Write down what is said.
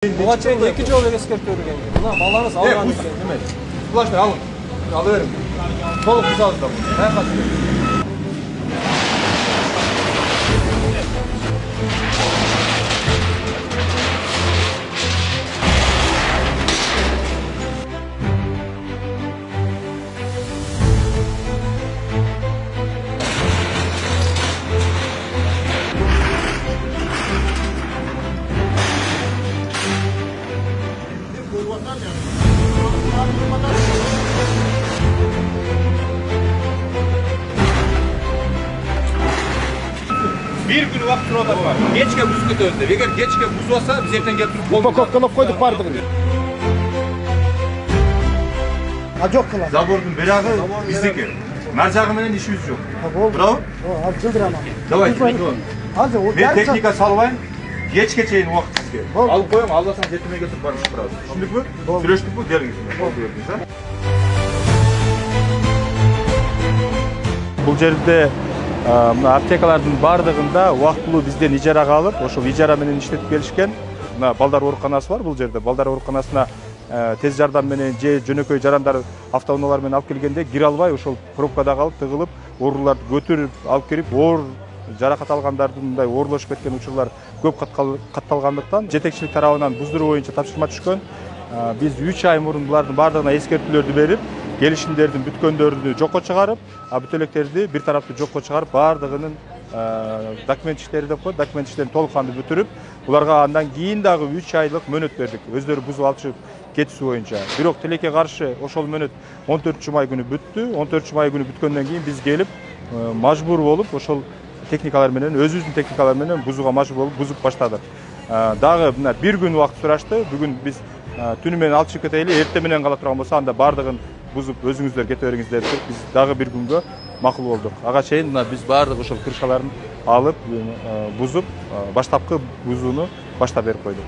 Buga чейин 2 жолу эскертүү берген. Мына балаңыз алган экен. Demek. Ulaşma alın. Alıverin. Soluk kızağız da bu. Her kaçıyor. Bir gün vakit sırada var. Geçke buz kötüldü. Eğer geçke buz olsa biz erken getirip olmaz. Упаковкалап koyduk bardığı. Acok kılan. Zabor'un berağı bizdeki. Mercağımının işimiz yok. Bravo. Az cıldıramam. Davay. Az o Ben teknika salvayım. Geç geçeyin vakit sizge. Alıp koyalım. Allah'tan getirmeye götürüp varmış bravo. Düşündük mü? Süreçtik mi? Deriniz mi? Бұл жерде мына аптекалардын бардыгында убактылуу бизден ижарага алып, ошол ижара менен иштетип келишкен. Мына балдар ооруканасы бар бул жерде. Балдар ооруканасына тез жардам менен же жөнөкөй жарандар автоунаалар менен алып келгенде кире албай ошол пробкада калып, тыгылып, ооруларды көтөрүп алып келип, оор жаракат алгандардын мындай оорлошуп кеткен учурлар көп катталгандыктан жетекчилик тарабынан буздуруу боюнча тапшырма түшкөн. Биз 3 ай мурун булардын бардыгына эскертүүлөрдү берип, келишимдердин бүткөндөрүнү жокко чыгарып, бүтөлөктөрдү бир тараптуу жокко чыгарып, бардыгынын документ иштери деп коет, документ иштерин толук кандуу бүтүрүп, буларга андан кийин дагы 3 айлык мөөнөт бердик. Өздөрү бузуп алышып кетиши боюнча. Бирок тилекке каршы ошол мөөнөт 14 май күнү бүттү. 14 май күнү бүткөндөн кийин биз келип, мажбур болуп, ошол техникалар менен, өзүбүздүн техникалар менен бузууга мажбур болуп, бузуп баштадык. Дагы мына бир күн убакыт сурашты. Бүгүн биз түнү менен алып чыгып кетели, эртең менен кала турган болсо анда бардыгын бузуп өзүңүздөр кете бериңиздер деп биз дагы бир күнгө макул болдук. Ага чейин мына биз бардык ошол крышаларын алып, бузуп, баштапкы бузууну баштап берип койдук.